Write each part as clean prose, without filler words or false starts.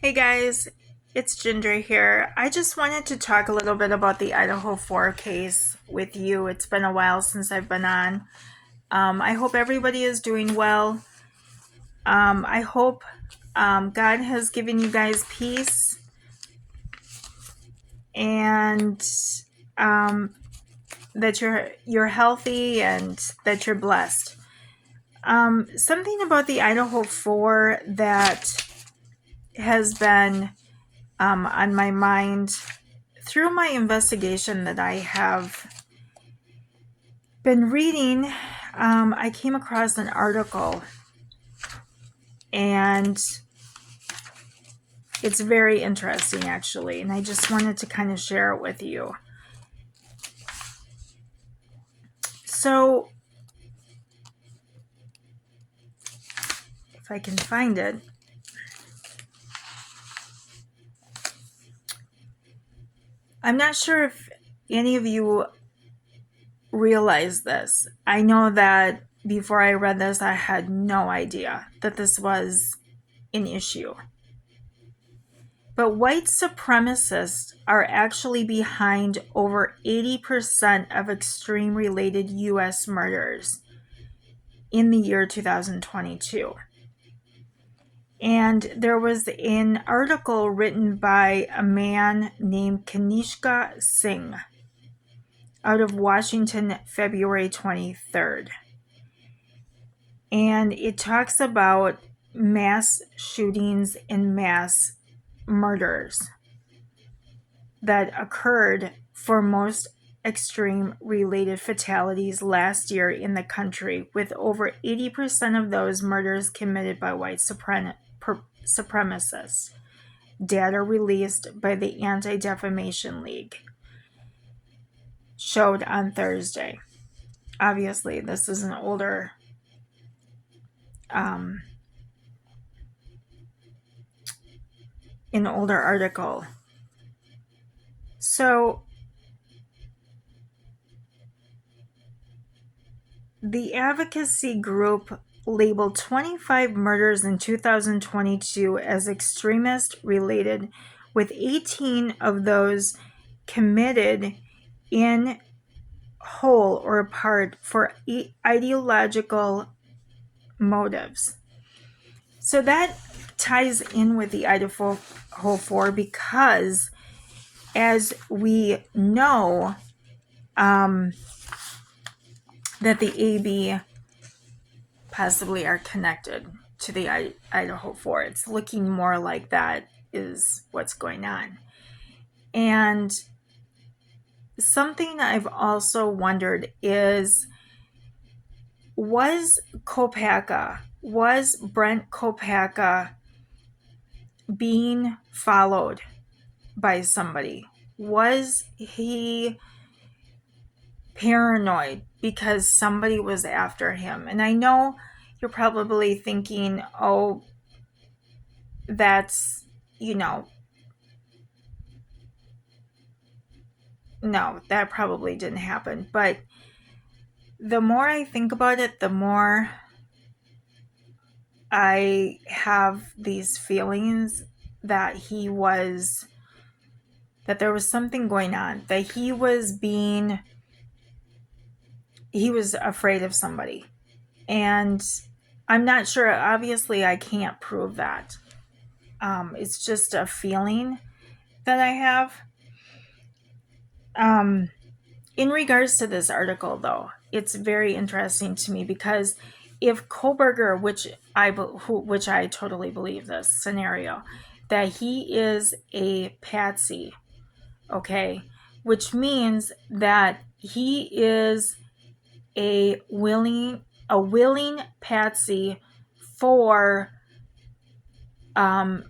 Hey guys, it's Ginger here. I just wanted to talk a little bit about the Idaho 4 case with you. It's been a while since I've been on. I hope everybody is doing well. I hope God has given you guys peace and um, that you're healthy and that you're blessed. Something about the Idaho 4 that has been on my mind through my investigation that I have been reading. I came across an article and it's very interesting actually, and I just wanted to kind of share it with you. So, if I can find it, I'm not sure if any of you realize this. I know that before I read this, I had no idea that this was an issue. But white supremacists are actually behind over 80% of extreme related US murders in the year 2022. And there was an article written by a man named Kanishka Singh out of Washington, February 23rd. And it talks about mass shootings and mass murders that occurred for most extreme related fatalities last year in the country, with over 80% of those murders committed by white supremacists. Data released by the Anti-Defamation League showed on Thursday. Obviously, this is an older article. So the advocacy group labeled 25 murders in 2022 as extremist related, with 18 of those committed in whole or part for ideological motives. So that ties in with the Idaho 4 because, as we know, that the AB possibly are connected to the Idaho 4. It's looking more like that is what's going on. And something I've also wondered is, was Brent Kopacka being followed by somebody? Was he paranoid because somebody was after him? And I know you're probably thinking, oh, that's, no, that probably didn't happen. But the more I think about it, the more I have these feelings that there was something going on, that he was afraid of somebody. And I'm not sure. Obviously, I can't prove that. It's just a feeling that I have. In regards to this article, though, it's very interesting to me because if Koberger, which I totally believe this scenario, that he is a patsy, okay, which means that he is a willing patsy for an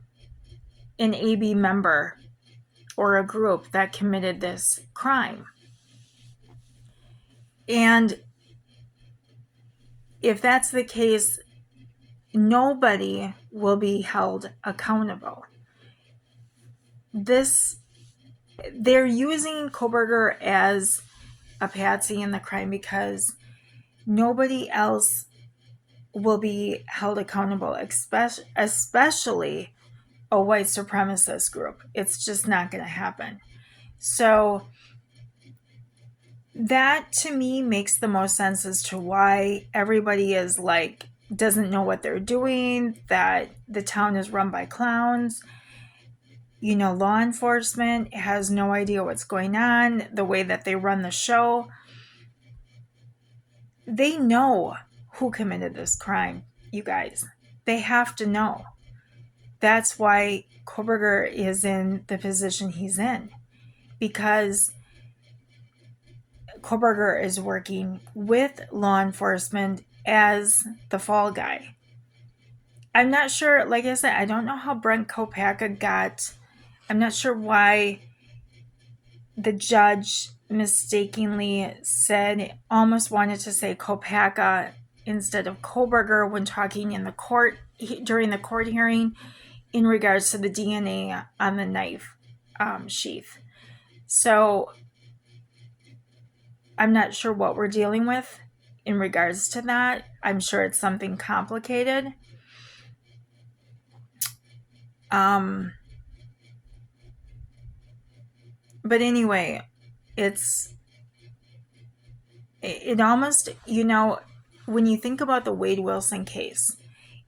AB member or a group that committed this crime. And if that's the case, nobody will be held accountable. They're using Koberger as a patsy in the crime because nobody else will be held accountable, especially a white supremacist group. It's just not going to happen. So that to me makes the most sense as to why everybody is like, doesn't know what they're doing, that the town is run by clowns. Law enforcement has no idea what's going on, the way that they run the show. They know who committed this crime, you guys. They have to know. That's why Koberger is in the position he's in, because Koberger is working with law enforcement as the fall guy. I'm not sure, like I said, I don't know how Brent Kopacka I'm not sure why the judge mistakenly almost wanted to say Kopacka instead of Koberger when talking in the court, during the court hearing, in regards to the DNA on the knife sheath. So I'm not sure what we're dealing with in regards to that. I'm sure it's something complicated. But anyway, it almost, when you think about the Wade Wilson case,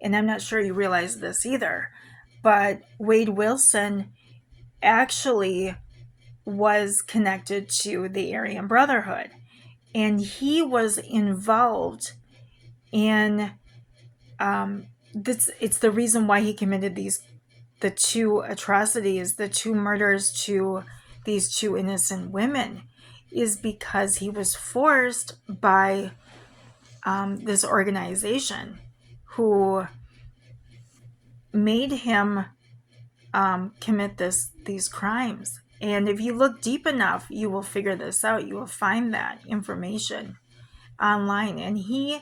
and I'm not sure you realize this either, but Wade Wilson actually was connected to the Aryan Brotherhood, and he was involved in it's the reason why he committed the two atrocities, the two murders to these two innocent women, is because he was forced by this organization who made him commit these crimes. And if you look deep enough, you will figure this out. You will find that information online. And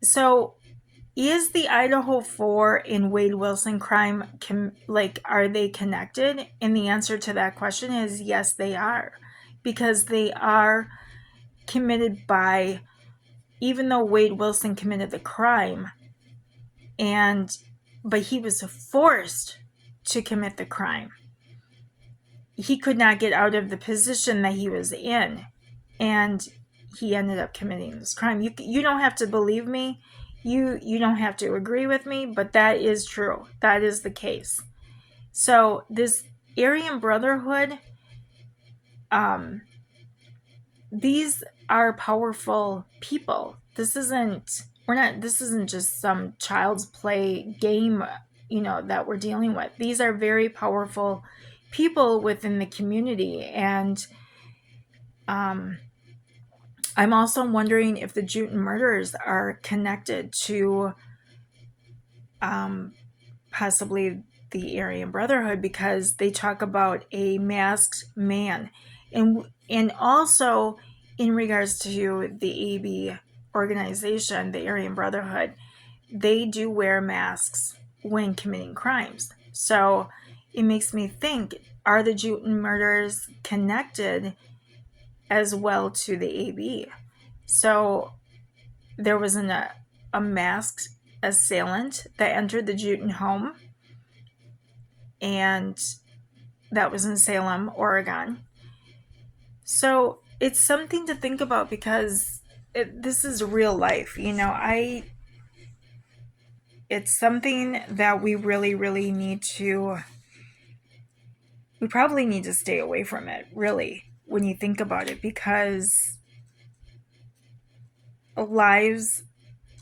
so is the Idaho 4 and Wade Wilson crime, are they connected? And the answer to that question is yes, they are. Because they are committed by, even though Wade Wilson committed the crime, but he was forced to commit the crime. He could not get out of the position that he was in, and he ended up committing this crime. You don't have to believe me. You don't have to agree with me, but that is true. That is the case. So this Aryan Brotherhood, these are powerful people. This isn't just some child's play game, that we're dealing with. These are very powerful people within the community. And I'm also wondering if the Juten murders are connected to possibly the Aryan Brotherhood, because they talk about a masked man. And also in regards to the AB organization, the Aryan Brotherhood, they do wear masks when committing crimes. So it makes me think, are the Juten murders connected as well to the AB? So there was a masked assailant that entered the Juten home, and that was in Salem, Oregon. So it's something to think about, because this is real life. It's something that we really, really we probably need to stay away from it, really, when you think about it, because lives,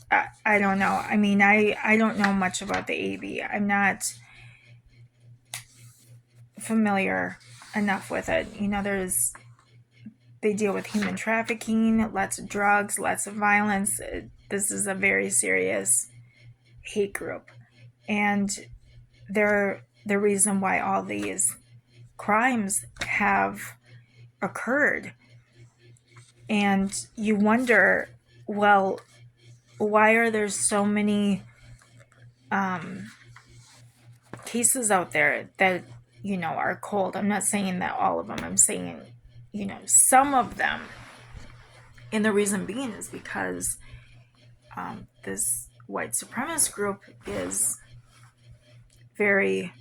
I don't know. I mean, I don't know much about the AB. I'm not familiar enough with it. They deal with human trafficking, lots of drugs, lots of violence. This is a very serious hate group. And they're the reason why all these crimes have occurred. And you wonder, well, why are there so many cases out there that, are cold? I'm not saying that all of them. I'm saying, some of them. And the reason being is because this white supremacist group is very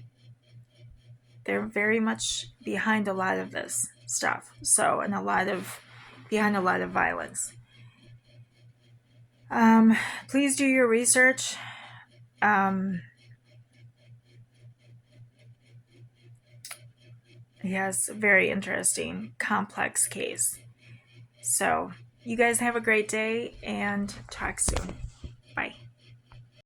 they're very much behind a lot of this stuff. So, and behind a lot of violence. Please do your research. Yes, very interesting, complex case. So, you guys have a great day and talk soon. Bye.